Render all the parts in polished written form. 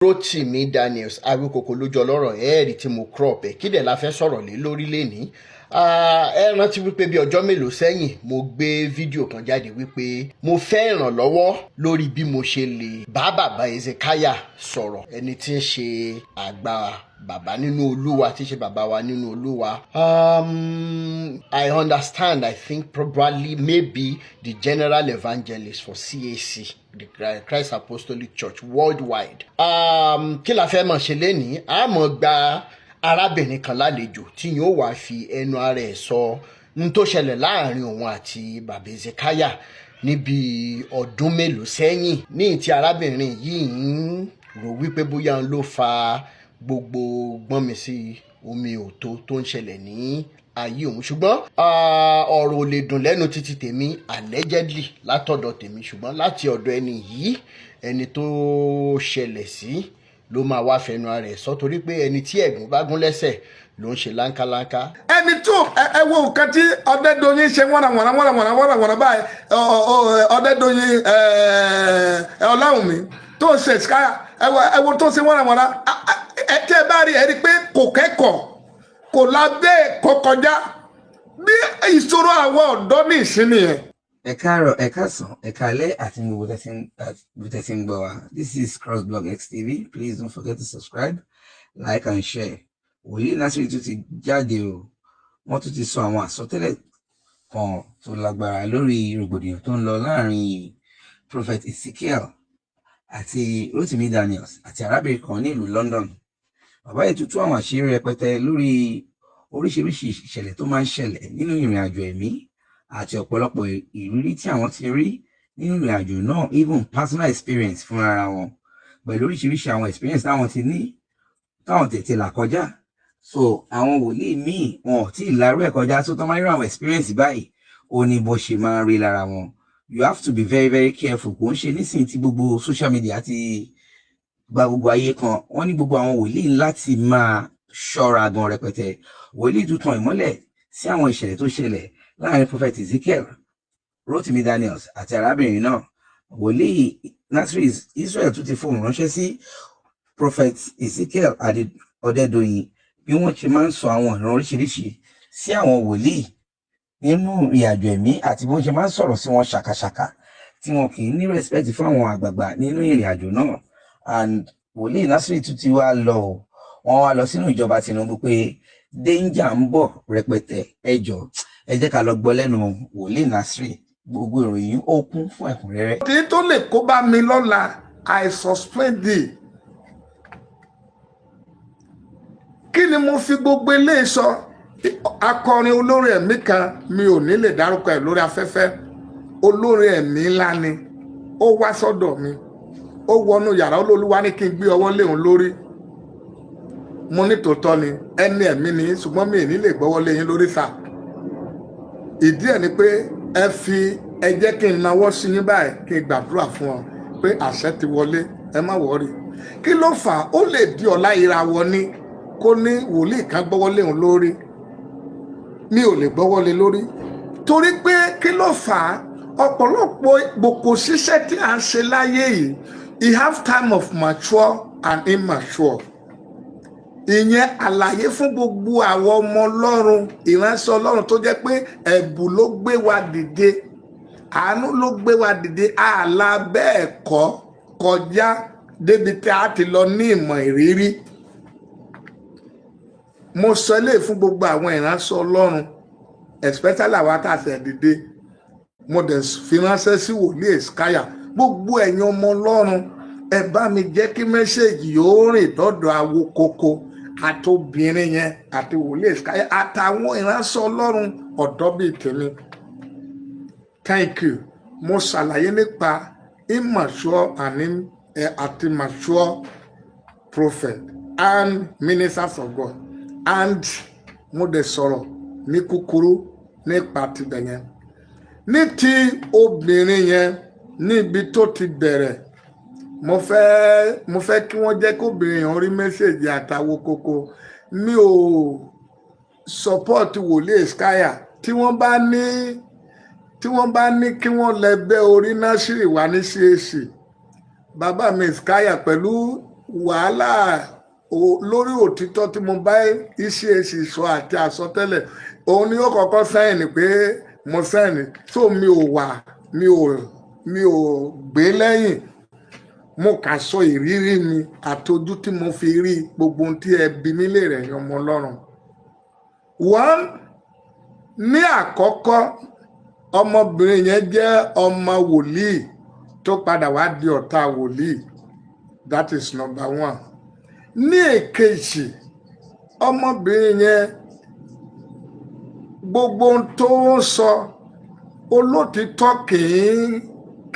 Rotimi Daniels Awíkòkó lójú ọlọ́rọ̀ ẹ̀ẹ́rì tí mo crop ẹ̀ kí dẹ̀ la fẹ́ sọ̀rọ̀ lé lórí lẹ́ni. Ẹ rántí wípé bí ọjọ́ mélòó sẹ́yìn mo gbé fídíò kan jáde wípé mo fẹ́ ìrànlọ́wọ́ lórí bí mo ṣe lè bá bàbá Ezekiah sọ̀rọ̀, ẹni tí ń ṣe àgbà bàbá nínú olúwa, tí ń ṣe bàbá wa nínú olúwa. I understand, I think probably maybe the general evangelist for CAC, the Christ Apostolic Church worldwide. Kí la fẹ́ mọ̀ ṣe lénìí? A mọ̀ gba arábìnrin kan lálejò tí yóò wá fi ẹnu ara ẹ̀ sọ n tó ṣẹlẹ̀ láàrin òun àti bàbá Ezekiah níbi ọdún mélòó sẹ́yìn, ní tí arábìnrin yìí ń rò wípé bóyá ń ló fa gbogbo gbọ́nmi sí omi òtó tó ń ṣẹlẹ̀ ní ayé òun. Ṣùgbọ́n ọ̀rọ̀ ò lè dùn lẹ́nu títí tèmi allegedly látọ̀dọ̀ tèmi, ṣùgbọ́n láti ọ̀dọ̀ ẹni yìí, ẹni tó ṣẹlẹ̀ sí ló máa wá fẹnu ara ẹ̀ sọ, torí pé ẹni tí ẹ̀gún bá gún lẹ́sẹ̀ ló ń ṣe láńkáláńká. ẹni tó ẹ wo nǹkan tí Ọdẹ́dọ̀yìn ṣe wọ́nàwọ̀nà báyìí, Ọdẹ́dọ̀yìn Ọláwùmí tó ṣe Ezekiah, ẹ wo tó ṣe wọ́nàwọ̀nà, tẹ́ ẹ bá rí ẹ rí pé kò kẹ́kọ̀ọ́, kò lábẹ́ ẹ̀kọ́ kọjá bí ìṣòro àwọn ọ̀dọ́ ní ìsinmi yẹn. Ẹ káàárọ̀, ẹ káàsán, ẹ káalẹ́ àti gbogbo tẹ́tí ń gbọ́ wa. This is Crossblog XTV. Please don't forget to subscribe, like and share. Wòlíì Násírì tún ti jáde o. Wọ́n tún ti sọ àwọn àsọtẹ́lẹ̀ kan tó lágbára lórí rògbòdìyàn tó ń lọ láàrin Prophet Ezekiel àti Rotimi Daniels àti arábìnrin kan ní ìlú London. Bàbá yìí tútú àwọn àṣírí rẹpẹtẹ lórí oríṣiríṣi ìṣẹ̀lẹ̀ tó máa ń ṣẹlẹ̀ nínú ìrìn àjò ẹ̀mí àti ọ̀pọ̀lọpọ̀ ìrírí tí àwọn ti rí nínú ìrìn àjò náà, even personal experience fúnra wọn, pẹ̀lú oríṣiríṣi àwọn experience táwọn ti ní, táwọn tètè là kọjá. So àwọn wòlíì míì wọn ò tí ì lárú ẹ̀ kọjá, tó tán máa ń rí àwọn experience báyìí, ó ní bó ṣe máa ń rí lára wọn. You have to be very very careful. Kò ń ṣe nísìnyí tí gbogbo social media ti gba gbogbo ayé kan, wọ́n ní gbogbo àwọn wòlíì láti máa ṣọ́ra gan rẹpẹtẹ. Wòlíì tún tan ìmọ́lẹ̀ sí àwọn ìṣẹ̀lẹ̀ tó ṣẹlẹ̀ láàrin Prophet Ezekiel, Rotimi Daniels àti arábìnrin náà. Wòlíì Násírì Israel tún ti fohùn ránṣẹ́ sí Prophet Ezekiel Ọdẹ́dọ̀yìn bí wọ́n ṣe máa ń sọ àwọn ọ̀rọ̀ oríṣiríṣi sí àwọn wòlíì nínú ìrìnàjò ẹ̀mí àti bí wọ́n ṣe máa ń sọ̀rọ̀ sí wọn ṣàkàṣàkà tí wọn kì í ní respect fún àwọn àgbààgbà nínú ìrìnàjò náà. And wòlíì Násírì tún ti wá lọ, wọ́n wá lọ sínú ìjọba Tinubu pé danger ń bọ̀ rẹpẹtẹ. Ẹ jọ̀ọ́ ẹ jẹ́ ká lọ gbọ́ lẹ́nu wòlíì Násírì, gbogbo ìròyìn ó kún fún ẹ̀kúnrẹ́rẹ́. tí tó lè kó bá mi lọ́la, I suspend it. Kí ni mo fi gbogbo eléyìí sọ? Akọrin olórin ẹ̀mí kan, mi ò ní lè dárúkọ ẹ̀ lórí afẹ́fẹ́, olórin ẹ̀mí ńlá ni, ó wá sọ́dọ̀ mi, ó wọnú yàrá, Olúwa ní kí n gbé ọwọ́ lé òun lórí. Mo ní tòótọ́ ni, ẹni ẹ̀mí ni, ṣùgbọ́n mi ò ní lè gbọ́wọ́ lé yín lórí sà. Ìdí ẹ̀ ni pé ẹ jẹ́ kí n nawọ́ sí yín báyìí, kí n gbàdúrà fún ọ pé àṣẹ ti wọlé, ẹ má wọrí. Kí ló fà á? Ó lè di ọ̀la ìràwọ̀ ni kó ní wòlíì kan gbọ́wọ́ lé òun lórí, mi ò lè gbọ́wọ́ lé lórí, torí pé kí ló fà á? Ọ̀pọ̀lọpọ̀ gbòkò ṣiṣẹ́ tí à ń ṣe láyé yìí, you have time of mature and immature. Ìyẹn àlàyé fún gbogbo àwọn ọmọ Ọlọ́run, ìránṣẹ́ Ọlọ́run tó jẹ́ pé ẹ̀bùn ló gbé wa dìde, àánú ló gbé wa dìde, àlà bẹ́ẹ̀ kọ́ kọjá débi tí a ti lọ ní ìmọ̀ ìrírí. Mo sọ eléyìí fún gbogbo àwọn ìránṣẹ́ Ọlọ́run, especially àwa tá a fẹ́ dìde. Mo dẹ̀ fi ránṣẹ́ sí wòlíì Ezekiah, gbogbo ẹ̀yin ọmọ Ọlọ́run, ẹ bá mi jẹ́ kí mẹ́sẹ̀gì yóò rìn dọ́dọ̀ Awíkòkó àtobìnrin yẹn àti wòlíì Ezekiah àtàwọn ìránṣẹ́ Ọlọ́run ọ̀dọ́ bíi tèmi. Thank you. Mo ṣàlàyé nípa immature àti mature prophet and ministers of God, and mo dẹ̀ sọ̀rọ̀ ní kúkúrú nípa tibẹ̀ yẹn. Ní ti obìnrin yẹn, níbi tó ti bẹ̀rẹ̀, mo fẹ́ kí wọ́n jẹ́ kóbìnrin yẹn rí mẹ́sẹ̀gì àtAwíkòkó. Mi ò support wòlíì Ezekiah tí wọ́n bá ní kí wọ́n lẹ́gbẹ́ orí Násírì wá ní CAC. Bàbá mi Ezekiah pẹ̀lú wàhálà lórí òtítọ́ tí mo bá iṣẹ́ èsì sọ àti àsọtẹ́lẹ̀ òun ni ó kọ́kọ́ sẹ́yìn pé mo sẹ́yìn tó mi ò gbé lẹ́yìn mo kà sọ ìrírí mi àtọjú tí mo fi rí gbogbo ohun tí ẹ bi mí lè rẹ̀ yan ọmọ Ọlọ́run. One, ní àkọ́kọ́ ọmọbìnrin yẹn jẹ́ ọmọ wòlíì tó padà wá di ọ̀tá wòlíì. That is number one. Ní èkejì ọmọbìnrin yẹn gbogbo ohun tó ń sọ olótìtọ́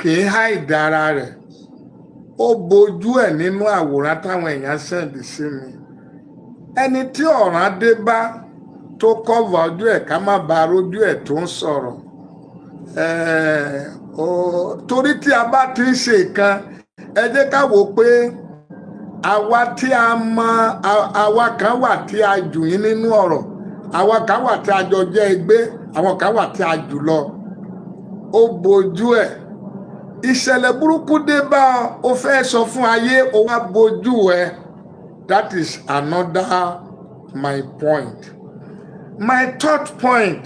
kìí háìdá ara rẹ̀ ó bojú ẹ̀ nínú àwòrán táwọn èèyàn sẹ́ǹdì sí mi. Ẹni tí ọ̀ràn dé bá tó kọ́va ojú ẹ̀ ká má ba rójú ẹ̀ tó ń sọ̀rọ̀ torí tí a bá ti ń ṣe nǹkan ẹ jẹ́ ká wò pé àwa tí a mọ àwa kan wà tí a jù yín nínú ọ̀rọ̀ àwa kan wà tí a jọ jẹ́ ẹgbẹ́ àwọn kan wà tí a jù lọ ó bojú ẹ̀ ìṣẹ̀lẹ̀ burúkú dé bá ọ fẹ́ sọ fún ayé ó wá bojú ẹ̀. That is another my point. My third point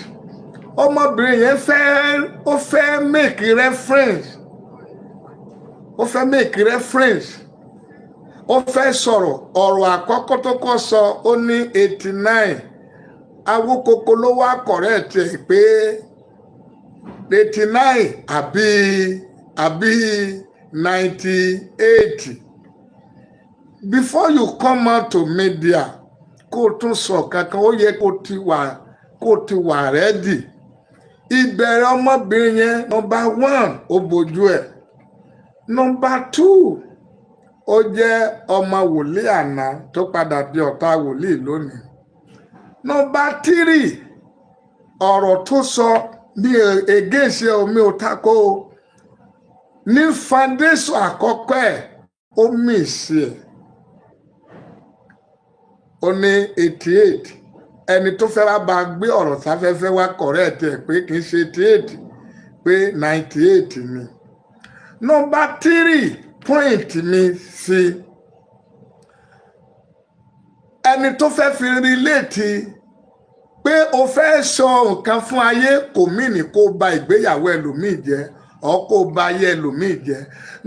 ọmọbìnrin yẹn ó fẹ́ make reference ó fẹ́ sọ̀rọ̀ ọ̀rọ̀ àkọ́kọ́ tó kọ́ sọ ó ní 89 Awókoko ló wá correct ẹ̀ pé 89 àbí 98. Before you come out to media kó o tún sọ kankan ó yẹ kó o ti wà rẹ́dì. Ìbẹ̀rẹ̀ ọmọbìnrin yẹn number 1 ó bojú ẹ̀. Number 2 ó jẹ́ ọmọ wòlíì àná tó padà di ọ̀tá wòlíì lónìí. Number 3 ọ̀rọ̀ tó sọ bí egéṣẹ́ omi ò tako ní foundation àkọ́kọ́ ẹ̀ ó mì sí ẹ̀ ó ní 88 ẹni tó fẹ́ wá bá gbé ọ̀rọ̀ sáfẹ́fẹ́ wá correct ẹ̀ pé kì í ṣe 88 pé 98 ni. Number 3 point mi sí ẹni tó fẹ́ fi relate pé o fẹ́ sọ nǹkan fún ayé kò mí ní kó ba ìgbéyàwó ẹlòmíì jẹ́ ọ kó ba ayé ẹlòmíì jẹ́.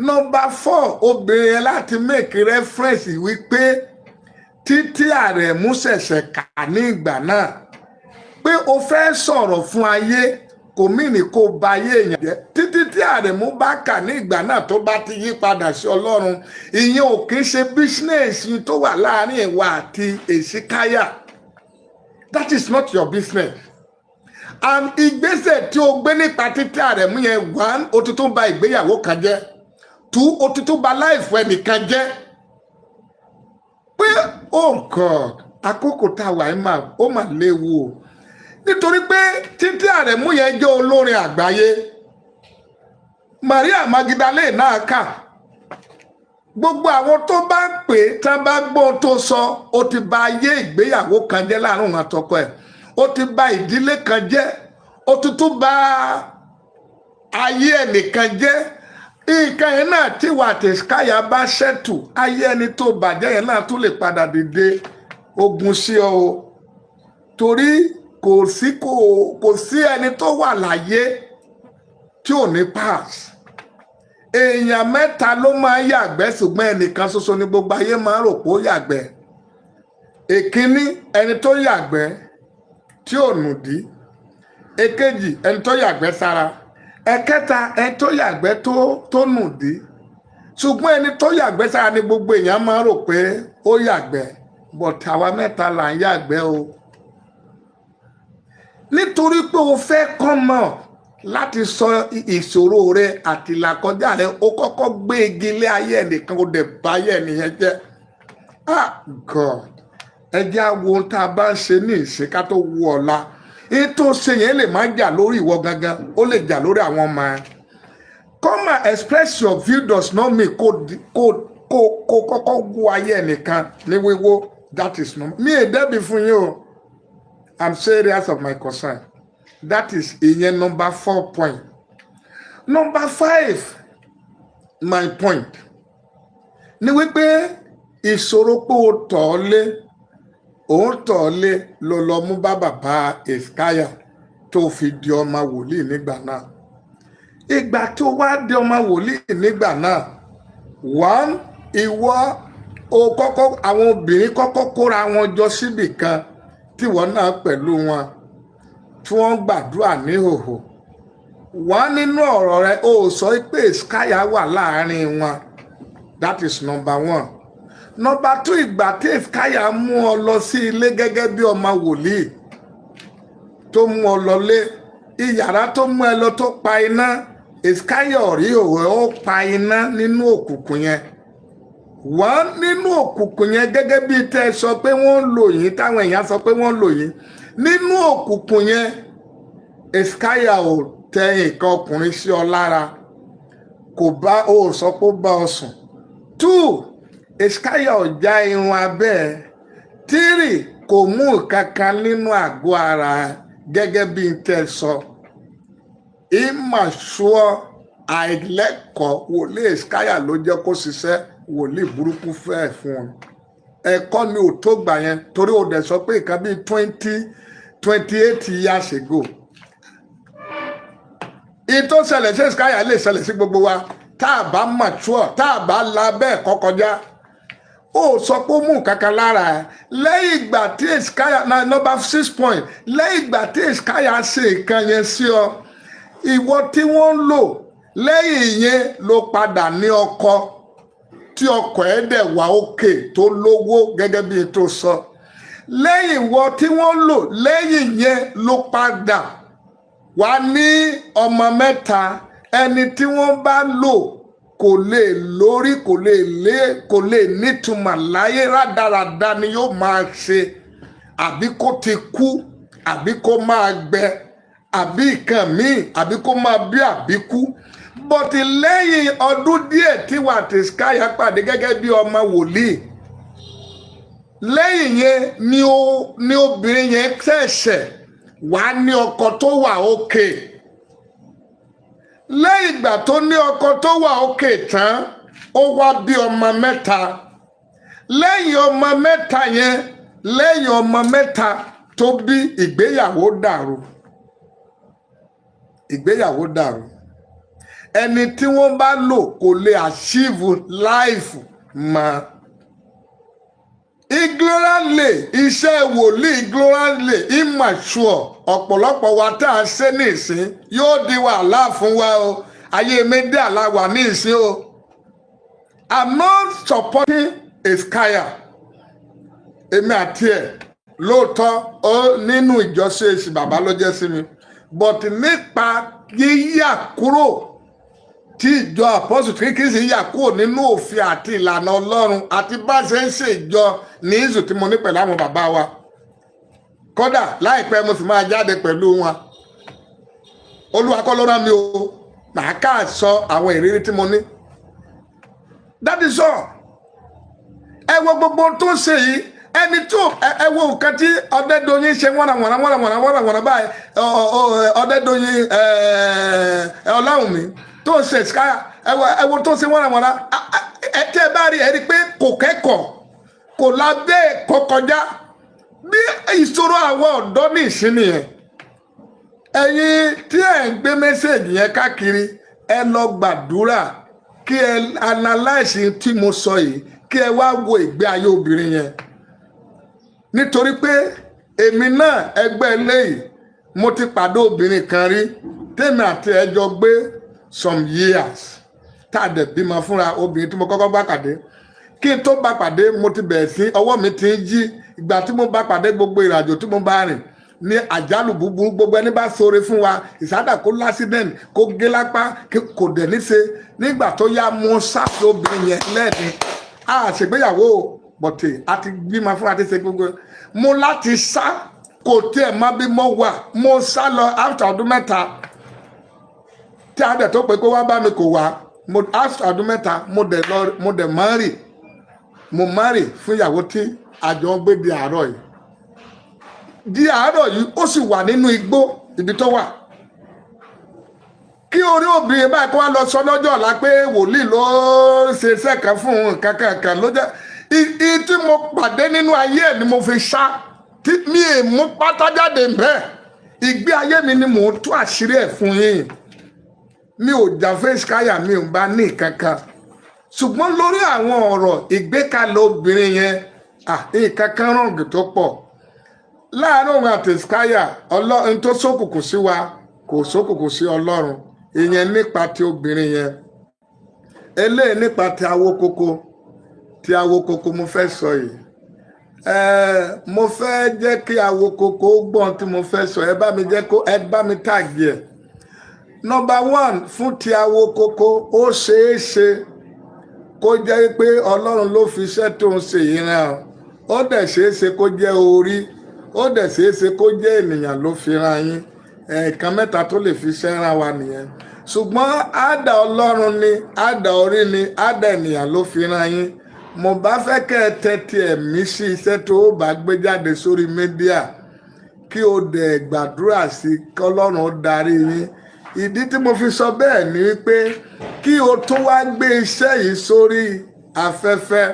Number 4 obìnrin yẹn láti make reference wípé Títí Àrẹ̀mú ṣẹ̀ṣẹ̀ kà ní ìgbà náà pé o fẹ́ sọ̀rọ̀ fún ayé kò mí ní kó ba ayé èèyàn jẹ́. Títí tí Àrẹ̀mú bá kà ní ìgbà náà tó bá ti yí padà sí Ọlọ́run ìyẹn ò kì í ṣe bísínẹ́sì tó wà láàrin ìwà àti Èsíkáyà. That is not your business. And ìgbésẹ̀ tí o gbé nípa Títí Àrẹ̀mú yẹn 1 ó ti tún ba ìgbéyàwó kan jẹ́ 2 ó ti tún ba láìfù ẹnìkan jẹ́. Pé oh God àkókò tá a wà ó mà léwu o nítorí pé Títí Àrẹ̀mú yẹn jẹ́ olórin àgbáyé. Maria Magdalene náà kà gbogbo àwọn tó bá ń pè tán bá gbọ́ tó sọ ó ti ba ayé ìgbéyàwó kan jẹ́ láàrin òun àtọkọ ẹ̀ ó ti ba ìdílé kan jẹ́ ó tún ba ayé ẹnìkan jẹ́. Nǹkan yẹn náà tí wà tẹ̀síkáyà bá ṣẹ́tù ayé ẹni tó bàjẹ́ yẹn náà tún lè padà dìde ogun sí ọ o torí kò sí ẹni tó wà láyé tí ò ní pass. Èèyàn mẹ́ta ló máa ń yàgbẹ́ ṣùgbọ́n ẹnìkan ṣoṣo ni gbogbo ayé máa ń rò pé ó yàgbẹ́. Èkíní ẹni tó yàgbẹ́ tí ò nùdí. Èkejì ẹni tó yàgbẹ́ sára. Ẹ̀kẹta ẹni tó yàgbẹ́ tó nùdí. Ṣùgbọ́n ẹni tó yàgbẹ́ sára ni gbogbo èèyàn máa ń rò pé ó yàgbẹ́ but àwa mẹ́ta là ń yàgbẹ́ o. Nítorí pé o fẹ́ come out láti sọ ìṣòro rẹ àti ìlàkọjá rẹ ó kọ́kọ́ gbé igi lé ayé ẹnìkan ó dẹ̀ bá ayé ẹnìyẹn jẹ́. God ẹ jẹ́ àwọn ohun tá a bá ń ṣe ní ìṣeká tó wù ọ̀la ètò ṣe yẹn lè má jà lórí ìwọ gangan ó lè jà lórí àwọn ọmọ ẹ. Come and express your view does not mean kó kọ́kọ́ wú ayé ẹnìkan ní wíwó. That is not me a dẹ́bi fún yín o. I'm serious of my concern. That is ìyẹn number 4 point. Number 5 my point ni wípé ìṣòro pé ó tọ̀ ọ́ lé òun tọ̀ ọ́ lé ló lọ mú bá bàbá Èsíkáyà tó fi di ọmọ wòlíì nígbà náà. Ìgbà tó wá di ọmọ wòlíì nígbà náà, ìwọ àwọn obìnrin kọ́kọ́ kóra wọn jọ síbì kan tí wọ́n náà pẹ̀lú wọn tí wọ́n gbàdúrà níhòhò. Nínú ọ̀rọ̀ rẹ̀ ó sọ pé Èsíkáyà wà láàrin wọn. That is number one. Number two, ìgbà tí Èsíkáyà mú ọ lọ sí ilé gẹ́gẹ́ bí ọmọ wòlíì tó mú ọ lọ lé ìyàrá tó mú ẹ lọ tó pa iná, Èsíkáyà rí òwe ó pa iná nínú òkùnkùn yẹn. Nínú òkùnkùn yẹn gẹ́gẹ́ bí tẹ́ ẹ sọ pé wọ́n ń lò yín táwọn èèyàn sọ pé wọ́n ń lò yín nínú òkùnkùn yẹn Èsíkáyà ò tẹ nǹkan ọkùnrin sí ọ lára, kò bá ó sọ pé ó bá ọ sùn. 2, Èsíkáyà ò já irun abẹ́ ẹ̀. 3, kò mú kankan nínú àgọ́ ara gẹ́gẹ́ bí tẹ́ ẹ sọ. Immature àìlẹ́kọ̀ọ́ wòlíì Èsíkáyà ló jẹ́ kó ṣiṣẹ́ wòlíì burúkú fẹ́ fún ọ. Ẹ̀kọ́ ni ò tó gbà yẹn torí ó dẹ̀ sọ pé nǹkan bíi 28 years ago. Ìtò ṣẹlẹ̀ sí Èsíkáyà lè ṣẹlẹ̀ sí gbogbo wa tá a bá mature, tá a bá la bẹ́ẹ̀ kọ́ kọjá. Ó sọ pé ó mú kankan lára ẹ̀ lẹ́yìn ìgbà tí Èsíkáyà náà number 6 point lẹ́yìn ìgbà tí Èsíkáyà ṣe nǹkan yẹn sí ọ, ìwọ tí wọ́n ń lò lẹ́yìn yẹn ló padà ní ọkọ tí ọkọ ẹ̀ dẹ̀ wá òkè tó lówó gẹ́gẹ́ bí tó sọ. Lẹ́yìn ìwọ tí wọ́n ń lò lẹ́yìn yẹn ló padà wá ní ọmọ mẹ́ta. Ẹni tí wọ́n bá lò kò lè lórí kò lè nítumọ̀ láyé, rádaràda ni yóò máa ṣe, àbí kó ti kú àbí kó máa gbẹ àbí nǹkan míì àbí kó máa bí àbíkú. Bọ̀tì lẹ́yìn ọdún díẹ̀ tí wà tí Èsíkáyà pàdé gẹ́gẹ́ bí ọmọ wòlíì, lẹ́yìn yẹn ni obìnrin yẹn ṣẹ̀ṣẹ̀ wá ní ọkọ tó wà òkè. Lẹ́yìn ìgbà tó ní ọkọ tó wà òkè tán, ó wá bí ọmọ mẹ́ta. Lẹ́yìn ọmọ mẹ́ta yẹn, lẹ́yìn ọmọ mẹ́ta tó bí, ìgbéyàwó dàrú. Ìgbéyàwó dàrú. Ẹni tí wọ́n bá lò kò lè achieve life mọ́. Ignorantly, iṣẹ́ wòlíì ignorantly, immature, ọ̀pọ̀lọpọ̀ wa tá a ṣe ní ìsín yóò di wàhálà fún wa o. Ayé méjì la wà ní ìsín o. I'm not supporting Èsíkáyà. Èmi àti ẹ̀ lóòótọ́ nínú ìjọsìn èsì bàbá ló jẹ́ sí mi. But nípa yíyà kúrò tí ìjọ àpọ́sù tí kìí sì yà kúrò nínú òfin àti ìlànà Ọlọ́run àti bá ṣe ń ṣe ìjọ ní ìzù tí mo ní pẹ̀lú àwọn bàbá wa. Kódà láìpẹ́ mo sì máa jáde pẹ̀lú wọn. Olúwa kọ́ ló rán mi o, màá ká sọ àwọn ìrírí tí mo ní. That is all. Ẹ wo gbogbo tó ṣe yìí, ẹni tó ẹ wo nǹkan tí Ọdẹ́dọ̀yìn ṣe wọ́nàwọ̀nà báyìí, Ọdẹ́dọ̀yìn Ọláwùmí tó ṣe Èsíkáyà, ẹ wo tó ṣe wọ́nàwọ̀nà. Tẹ́ ẹ bá rí ẹ rí pé kò kẹ́kọ̀ọ́, kò lábẹ́ ẹ̀kọ́ kọjá. Bí ìṣòro àwọn ọ̀dọ́ ní ìsinmi yẹn, ẹ̀yin tí ẹ̀ ń gbé mẹ́sẹ̀gì yẹn káàkiri, ẹ lọ gbàdúrà kí ẹ analyse tí mo sọ yìí, kí ẹ wá wo ìgbé ayé obìnrin yẹn. Nítorí pé èmi náà ẹgbẹ́ eléyìí, mo ti pàdé obìnrin kan rí tèmi àti ẹjọ́ gbé some years tá a dẹ̀ bímọ fúnra. Obìnrin tí mo kọ́kọ́ bá pàdé, kí n tó bá pàdé mo ti bẹ̀rẹ̀ sí ọwọ́ mi ti ń jí. Ìgbà tí mo bá pàdé gbogbo ìrìnàjò tí mo bá rìn ní àjálù búburú, gbogbo ẹni bá ṣoore fún wa, ìsádà kó lásídẹ̀ǹtì kó gé lápá kò dẹ̀ ní ṣe. Nígbà tó yá mo sáfì obìnrin yẹn lẹ́ẹ̀ni, a ṣègbéyàwó bọ̀tẹ̀ àti bímọ fúnra ti ṣe gbogbo. Mo láti sá, kò tiẹ̀ má bí mo wà, mo sá lọ after ọdún mẹ́ta tí a dẹ̀ tó pé kó wá bá mi kò wá. After ọdún mẹ́ta mo dẹ̀ marry. Mo marry fún ìyàwó tí àjọ ń gbé di àárọ̀ yìí. Di àárọ̀ yìí ó sì wà nínú igbó ibi tó wà. Kí orí obìnrin báyìí kó wá lọ sọ lọ́jọ́ ọ̀la pé wòlíì ló ṣe iṣẹ́ kan fún un kankan ló jẹ́. tí mo pàdé nínú ayé ẹ̀ ni mo fi sá tí mi è mú pátá jáde bẹ́ẹ̀ ìgbé ayé mi ni mò ń tú àṣírí ẹ̀ fún yín mi ò jà fún Hesekiah mi ò bá ní kankan ṣùgbọ́n lórí àwọn ọ̀rọ̀ ìgbékalẹ̀ obìnrin yẹn nǹkan kan rọ̀ǹgì tó pọ̀ láàárín òun àti Hesekiah ọlọ́run tó ṣókùnkùn sí wa kò ṣókùnkùn sí Ọlọ́run ìyẹn nípa ti obìnrin yẹn eléyìí nípa ti awokoko mo fẹ́ sọ yìí mo fẹ́ jẹ́ kí awokoko gbọ́n tí mo fẹ́ sọ ẹ bá mi tàgì ẹ̀ number one fún ti awokoko ó ṣeé ṣe kó jẹ́ pé Ọlọ́run ló fi iṣẹ́ tó ń ṣe yìí rán ó dẹ̀ ṣeé ṣe kó jẹ́ orí ó dẹ̀ ṣeé ṣe kó jẹ́ ènìyàn ló fi rán yín nǹkan mẹ́ta tó lè fi iṣẹ́ rán wa nìyẹn ṣùgbọ́n àdá Ọlọ́run ni àdá orí ni àdá ènìyàn ló fi rán yín mo bá fẹ́ kẹ́ ẹ tẹ́tí ẹ̀mí sí iṣẹ́ tó o bá gbé jáde sórí mídíà kí o dẹ̀ gbàdúrà sí kọ́lọ́run ó darí yín ìdí tí mo fi sọ bẹ́ẹ̀ ni wípé kí o tó wá gbé iṣẹ́ yìí sórí afẹ́fẹ́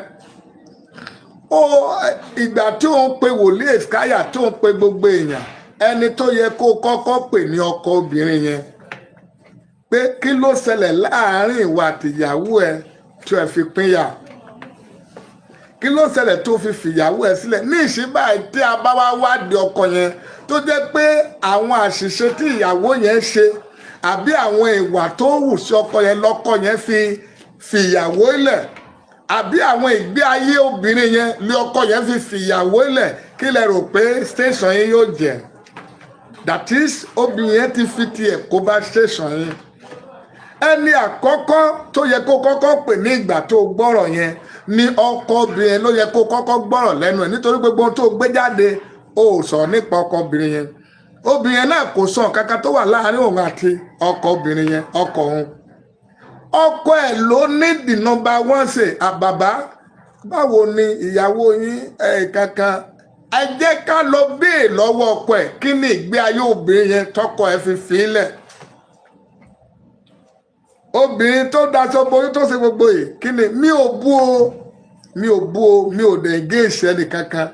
ìgbà tí ó ń pe wòlíì Hesekiah tó ń pe gbogbo èèyàn ẹni tó yẹ kó kọ́kọ́ pè ní ọkọ obìnrin yẹn pé kí ló ṣẹlẹ̀ láàárín ìwà àtìyàwó ẹ tí ẹ fi pínyà kí ló ṣẹlẹ̀ tó fi fìyàwó ẹ sílẹ̀ ní ìṣíbà tí a bá wá wádìí ọkọ yẹn tó jẹ́ pé àwọn àṣìṣe tí ìyàwó yẹn ṣe àbí àwọn ìwà tó hù sí ọkọ yẹn lọ́kọ yẹn fi fìyàwó lẹ̀ àbí àwọn ìgbé ayé obìnrin yẹn lé ọkọ yẹn fi fìyàwó lẹ̀ kí lẹ rò pé station yín yóò jẹ́ that is obìnrin yẹn ti fi tiẹ̀ kó bá station yín ẹni àkọ́kọ́ tó yẹ kó kọ́kọ́ pè ní ìgbà tó gbọ́rọ̀ yẹn ni ọkọ obìnrin ló yẹ kó kọ́kọ́ gbọ́rọ̀ lẹ́nu ẹ̀ nítorí gbogbo ohun tó gbé jáde ó sọ nípa ọkọ obìnrin yẹn obìnrin yẹn náà kò sọ kankan tó wà láàárín òun àti ọkọ obìnrin yẹn ọkọ òun ọkọ ẹ̀ ló ní the number one say àbàbá báwo ni ìyàwó yín kankan ẹ jẹ́ ká lọ béè lọ́wọ́ ọkọ ẹ̀ kí ni ìgbé ayé obìnrin yẹn tọkọ ẹ̀ fi fi lẹ̀ obìnrin tó daṣọ borí tó ṣe gbogbo yìí kí ni mi ò bú o mi ò dẹ̀ gé ìṣẹ́ni kankan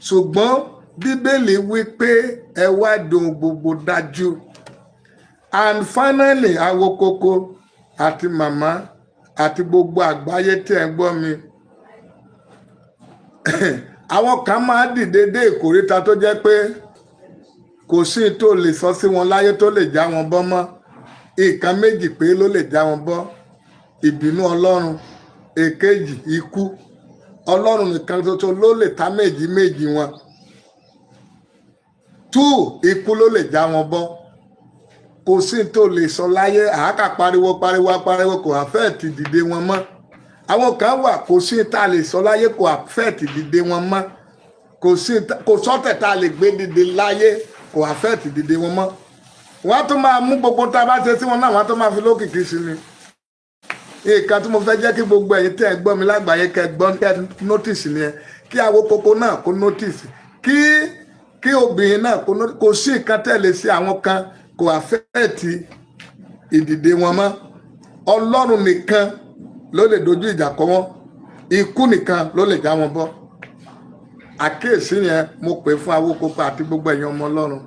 ṣùgbọ́n bíbélì wí pé ẹ wá dùn gbogbo dájú and finally awokoko àti màmá àti gbogbo àgbáyé tí ẹ gbọ́ mi àwọn kan máa dìde dé ìkórìtà tó jẹ́ pé kò sí tó lè sọ sí wọn láyé tó lè já wọn bọ́ mọ́ nǹkan méjì pé ló lè já wọn bọ́ ìbínú Ọlọ́run èkejì ikú Ọlọ́run nìkan tuntun ló lè ta méjì wọn 2 ikú ló lè já wọn bọ́ kò sí tó lè sọ láyé àákà pariwo kò àfẹ́ẹ̀tì dìde wọn mọ́ àwọn kan wà kò sí tá a lè sọ láyé kò àfẹ́ẹ̀tì dìde wọn mọ́ kò sọ́tẹ̀ tá a lè gbé dìde láyé kò àfẹ́ẹ̀tì dìde wọn mọ́ wọ́n tún máa mú gbogbo tá a bá ṣe sí wọn náà wọ́n tún máa fi lókìkí sí ni nǹkan tí mo fẹ́ jẹ́ kí gbogbo ẹ̀yin tẹ́ ẹ gbọ́ mi lágbàáyé kẹ́ gbọ́ kẹ́ nọ́tìsì nìyẹn kí awokoko náà kó nọ́tìsì kí obìnrin náà kò sí nǹkan tẹ́ lè ṣe àwọn kan kò àfẹ́ẹ̀tì ìdìde wọn mọ́ Ọlọ́run nìkan ló lè dojú ìjà kọ wọn ikú nìkan ló lè já wọn bọ́ àkíyèsí yẹn mo pè fún awokoko àti gbogbo ẹ̀yin ọmọ Ọlọ́run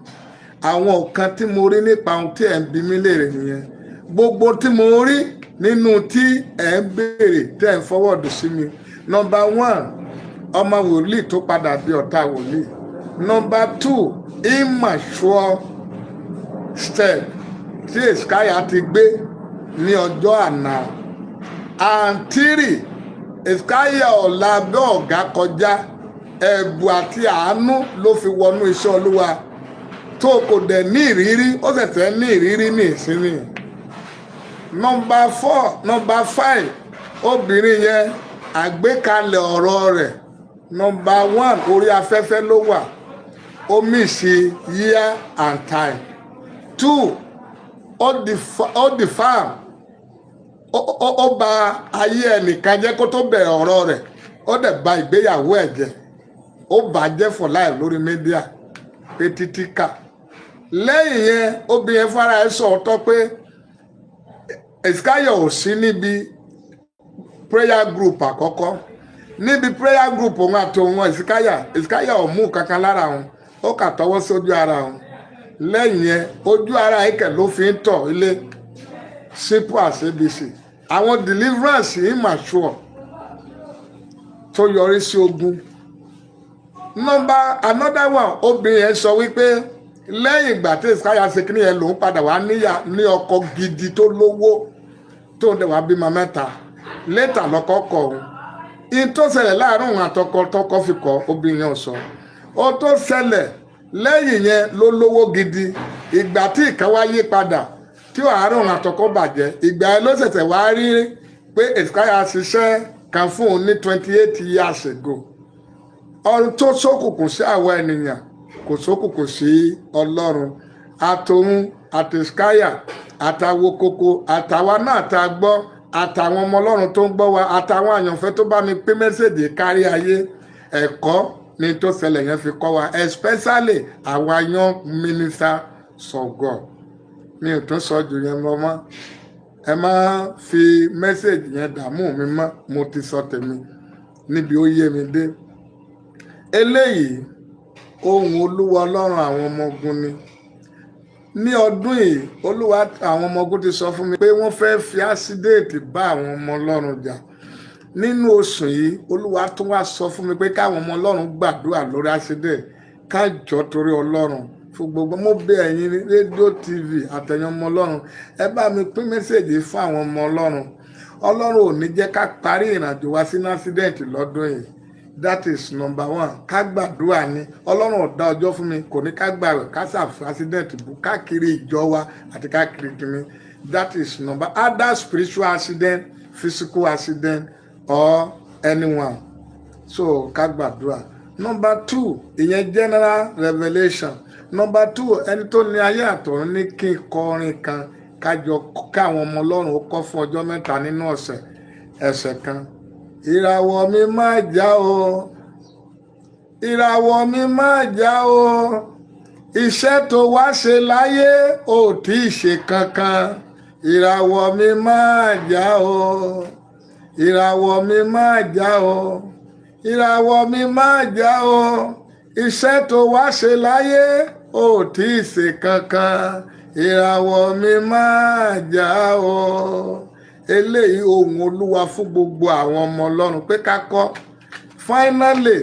àwọn nǹkan tí mo rí nípa ohun tí ẹ̀ ń bi mí léèrè nìyẹn gbogbo tí mo rí nínú tí ẹ̀ ń béèrè tẹ́ ẹ̀ ń fọwọ́dù sí mi number 1 ọmọ wòlíì tó padà di ọ̀tá wòlíì number 2 immature step tí Hesekiah ti gbé ní ọjọ́ àná and 3 Hesekiah ọ̀la bẹ́ ọ̀gá kọjá ẹ̀bù àti àánú ló fi wọnú iṣẹ́ Olúwa tó kò dẹ̀ ní ìrírí ó ṣẹ̀ṣẹ̀ ní ìrírí ní ìsinmi number 5 obìnrin yẹn àgbékalẹ̀ ọ̀rọ̀ rẹ̀ number 1 orí afẹ́fẹ́ ló wà ó mísì year and time 2 ó defam ó bà ayé ẹnìkan jẹ́ kó tó bẹ̀rẹ̀ ọ̀rọ̀ rẹ̀ ó dẹ̀ bà ìgbéyàwó ẹ̀ jẹ́ ó bàjẹ́ for life lórí mídíà pé títí kà lẹ́yìn yẹn obìnrin fara ẹ̀ sọ ọ̀tọ̀ pé Hesekiah ò sí níbi prayer group àkọ́kọ́ níbi prayer group òun àti òun Èsíkáyà ò mú kankan lára òun ó kà tọwọ́ sójú ara òun lẹ́yìn yẹn ojú ara ẹ̀kẹ́ ló fi ń tọ̀ ilé simple as ABC àwọn deliverance immature tó yọrí sí ogun. Another one obìnrin yẹn sọ wípé lẹ́yìn ìgbà tí Èsíkáyà ṣe kíní yẹn lòun padà wá ní ọkọ gidi tó lówó tó ń dẹ̀ wá bímọ 3 létà lọ́kọ kọ̀ òun in tó ṣẹlẹ̀ láàrin òun àtọkọ fi kọ̀ obìnrin yẹn sọ ó tó ṣẹlẹ̀ lẹ́yìn yẹn ló lówó gidi ìgbà tí ìkan wá yí padà tí àárín òun àtọkọ bàjẹ́ ìgbà yẹn ló ṣẹ̀ṣẹ̀ wá rí pé Èsíkáyà ṣiṣẹ́ kan fún òun ní 28 years ago ọ̀run tó ṣókùnkùn sí àwọn ènìyàn kò ṣókùnkùn sí Ọlọ́run àtòun àti Èsíkáyà àtàwọn koko àtàwa náà tá a gbọ́ àtàwọn ọmọ Ọlọ́run tó ń gbọ́ wa àtàwọn àyànfẹ́ tó bá mi pín mẹ́sẹ̀dì kárí ayé ẹ̀kọ́ ní tó ṣẹlẹ̀ yẹn fi kọ́ wa especially àwọn young ministers of God mi ò tún sọ jù yẹn lọ mọ́ ẹ má fi mẹ́sẹ̀dì yẹn dààmú mi mọ́ mo ti sọ tèmi níbi ó yé mi dé eléyìí ohùn Olúwa Ọlọ́run àwọn ọmọ ogun ni ní ọdún yìí Olúwa àwọn ọmọ ogun ti sọ fún mi pé wọ́n fẹ́ fi ásídéètì bá àwọn ọmọ Ọlọ́run jà nínú oṣù yìí Olúwa tún wá sọ fún mi pé káwọn ọmọ Ọlọ́run gbàdúrà lórí ásídéètì kájọ torí Ọlọ́run fún gbogbo mo bẹ̀ ẹ̀yin rédíò TV àtẹ̀yìn ọmọ Ọlọ́run ẹ bá mi pín mẹ́sẹ̀jì fún àwọn ọmọ Ọlọ́run Ọlọ́run ò ní jẹ́ ká parí ìrìnàjò wa sínú ásídéètì lọ́dún yìí that is number 1 ká gbàdúrà ni Ọlọ́run ọ̀dá ọjọ́ fún mi kò ní ká gbààwẹ̀ ká ṣàfù accident bù káàkiri ìjọ wa àti káàkiri kìíní that is number other spiritual accident physical accident or anyone so ká gbàdúrà. Number 2 ìyẹn general revelation. Number 2 ẹni tó ní ayé àtọ̀run ní kí n kọrin kan kájọ káwọn ọmọ Ọlọ́run ó kọ́ fún ọjọ́ 3 nínú ẹsẹ̀ kan. Ìràwọ̀ mi máa já o ìràwọ̀ mi máa já o iṣẹ́ tó wá ṣe láyé ò tí ì ṣe kankan ìràwọ̀ mi máa já o ìràwọ̀ mi máa já o ìràwọ̀ mi máa já o iṣẹ́ tó wá ṣe láyé ò tí ì ṣe kankan ìràwọ̀ mi máa já o. Eléyìí ohùn Olúwa fún gbogbo àwọn ọmọ Ọlọ́run pé ká kọ́ finally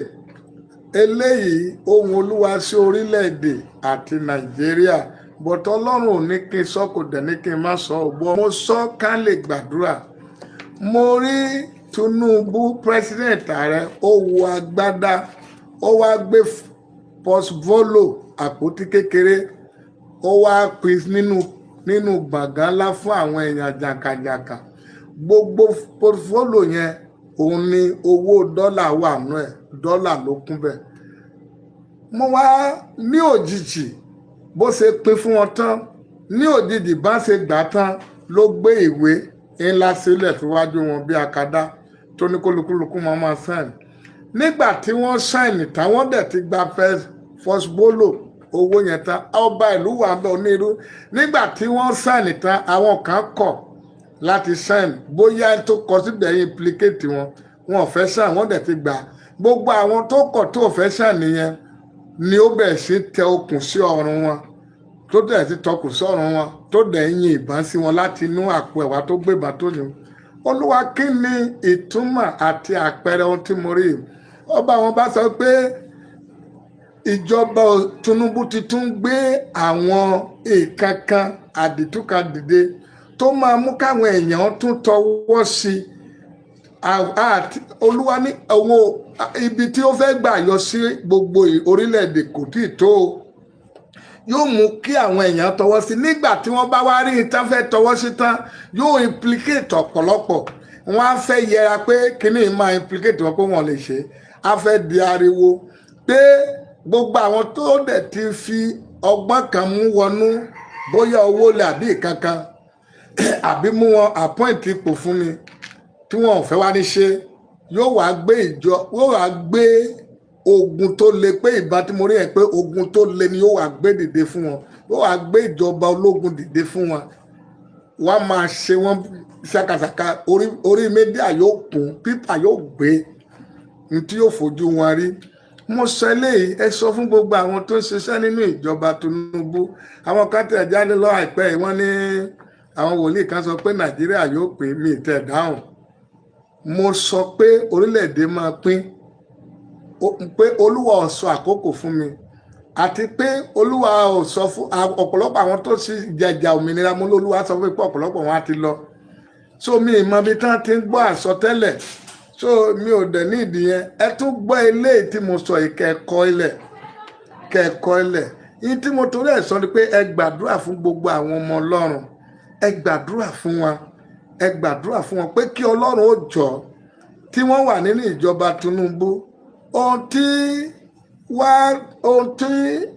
eléyìí ohùn Olúwa sí orílẹ̀-èdè àti Nàìjíríà bọ̀tọ̀ Ọlọ́run ò ní kí n sọ kò dẹ̀ ní kí n má sọ ọ̀bọ mo sọ ká lè gbàdúrà mo rí Tinubu president ààrẹ ó wọ agbádá ó wá gbé portfolio àpótí kékeré ó wá pín nínú gbàngàn ńlá fún àwọn èèyàn jàǹkàjàǹkà gbogbo portfolio yẹn òun ni owó dọ́là wà nù ẹ̀ dọ́là ló kún bẹ́ẹ̀ mo wá ní òjijì bó ṣe pín fún wọn tán ní òjijì bá ṣe gbà tán ló gbé ìwé ńlá sílẹ̀ síwájú wọn bí akadá tó ní kólukúlukú máa sáìn nígbà tí wọ́n sáìn táwọn dẹ̀ ti gba first bolo owó yẹn tán ọba ìlú wà bẹ onírú nígbà tí wọ́n sáìn tán àwọn kan kọ̀ láti sáìn bóyá tó kọ síbẹ̀ yẹn implicate wọn ò fẹ́ sáìn wọ́n dẹ̀ ti gbà gbogbo àwọn tó kọ̀ tó fẹ́ sáìn nìyẹn ni ó bẹ̀rẹ̀ sí tẹ okùn sí ọrùn wọn tó dẹ̀ ti tọkùn sí ọrùn wọn tó dẹ̀ yin ìbọn sí wọn láti inú àpò ẹ̀wà tó gbé ìbọn tó yìn Olúwa kí ni ìtumọ̀ àti àpẹẹrẹ ohun tí mo rí ọba wọn bá sọ pé ìjọba Tinubu ti tún gbé àwọn ìkankan àdìtúkan dìde tó máa mú káwọn èèyàn tún tọwọ́ sí i Olúwa ní àwọn ibi tí ó fẹ́ gbà yọ sí gbogbo orílẹ̀-èdè kò tí ì tó yóò mú kí àwọn èèyàn tọwọ́ sí nígbà tí wọ́n bá wá rí ìtàn fẹ́ tọwọ́ sí tán yóò implicate ọ̀pọ̀lọpọ̀ wọ́n á fẹ́ yẹra pé kíní máa implicate wọn pé wọ́n lè ṣe á fẹ́ di ariwo pé gbogbo àwọn tó dẹ̀ ti fi ọgbọ́n kan mú wọnú bóyá owó lè àbí kankan àbí mú wọn appoint ipò fún mi tí wọn ò fẹ́ wá ní ṣe yóò wá gbé ogun tó le pé ìbá tí mo rí ẹ pé ogun tó le ni yóò wá gbé dìde fún wọn yóò wá gbé ìjọba ológun dìde fún wọn wọ́n máa ṣe wọ́n ṣàkàṣàkà orí mídíà yóò kún pípà yóò gbé ní tí yóò fojú wọn rí. Mo sọ eléyìí, ẹ sọ fún gbogbo àwọn tó ń ṣiṣẹ́ nínú ìjọba Tinubu. Àwọn kan tẹ̀ jáde lọ àìpẹ́ yìí, wọ́n ní àwọn wòlíì kan sọ pé Nàìjíríà yóò pín, mi tẹ̀ dáhùn. Mo sọ pé orílẹ̀-èdè máa pín, pé Olúwa ò sọ àkókò fún mi, àti pé Olúwa ò sọ fún ọ̀pọ̀lọpọ̀ àwọn tó sì jẹjà òmìnira. Mo lÓlúwa sọ fún mi pé ọ̀pọ̀lọpọ̀ wọn á ti lọ. So mi ìmọ̀ ibi tí wọ́n ti ń gbọ́ àsọtẹ́lẹ̀, so mi ò dẹ̀ ní ìdí yẹn. Ẹ tún gbọ́ eléyìí tí mo sọ yìí, kẹ́ẹ̀kọ́ ilẹ̀. Yìí tí mo torí ẹ̀ sọ ni pé ẹ gbàdúrà fún gbogbo àwọn ọmọ Ọlọ́run, ẹ gbàdúrà fún wọn, pé kí Ọlọ́run ó jọ tí wọ́n wà nínú ìjọba Tinubu, ohun tí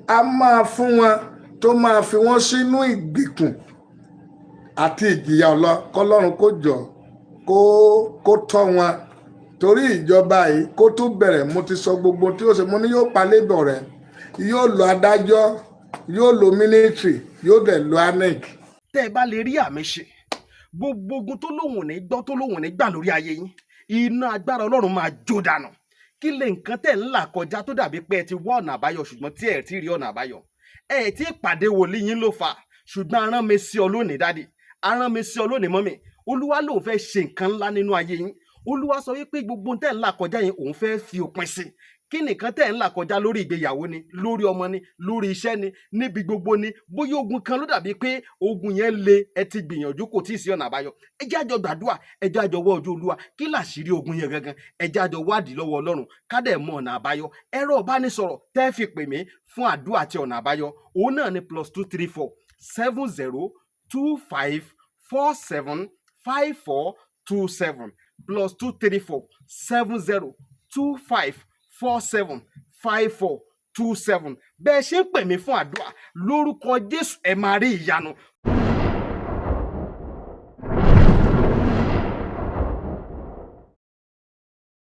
a máa fún wọn tó máa fi wọ́n sínú ìgbèkùn àti ìjìyà kọ́lọ́run kó jọ kó tọ́ wọn. Torí ìjọba yìí kó tún bẹ̀rẹ̀, mo ti sọ gbogbo tí ó ṣe. Mo ní yóò palẹ́bọ̀ rẹ̀, yóò lo adájọ́, yóò lo mínísírì, yóò dẹ̀ lo INEC. Tẹ́ ẹ bá lè rí àmì ṣe, gbogbo ogun tó lóhùn ní gbọ́ tó lóhùn ní gbà lórí ayé yín, iná agbára Ọlọ́run máa jó dànù. Kí lè nǹkan tẹ̀ ń là kọjá tó dàbí pé ẹ ti wá ọ̀nà àbáyọ ṣùgbọ́n tí ẹ ti rí ọ̀nà àbáyọ? Ẹ ti pàdé wòlíì yín ló fà, ṣùgbọ́n arán mi sí ọ lónìí dádì, arán mi sí ọ lónìí mọ́mì. Olúwa lòun fẹ́ ṣe nǹkan ńlá nínú ayé yín. Olúwa sọ wípé gbogbo tẹ̀ ń là kọjá yẹn òun fẹ́ fi òpin sí. Kí nìkan tẹ̀ ń là kọjá lórí ìgbéyàwó ni, lórí ọmọ ni, lórí iṣẹ́ ni, níbi gbogbo ni, bóyá ogun kan ló dàbí pé ogun yẹn le, ẹ ti gbìyànjú kò tí ì sí ọ̀nà àbáyọ. Ẹ jẹ́ àjọ gbàdúrà, ẹ jẹ́ àjọ wá ojú Olúwa, kí làṣírí ogun yẹn gangan, ẹ jẹ́ àjọ wádìí lọ́wọ́ Ọlọ́run ká dẹ̀ mọ ọ̀nà àbáyọ. Ẹ̀rọ ìbánisọ̀rọ̀ tẹ́ fi pè mí fún àdúrà àti ọ̀nà àbáyọ, òun náà ni +234 7025 475427 +234 7025 475427. Bẹ́ẹ̀ ṣe ń pè mí fún àdúrà lórúkọ Jésù, ẹ máa rí ìyanu.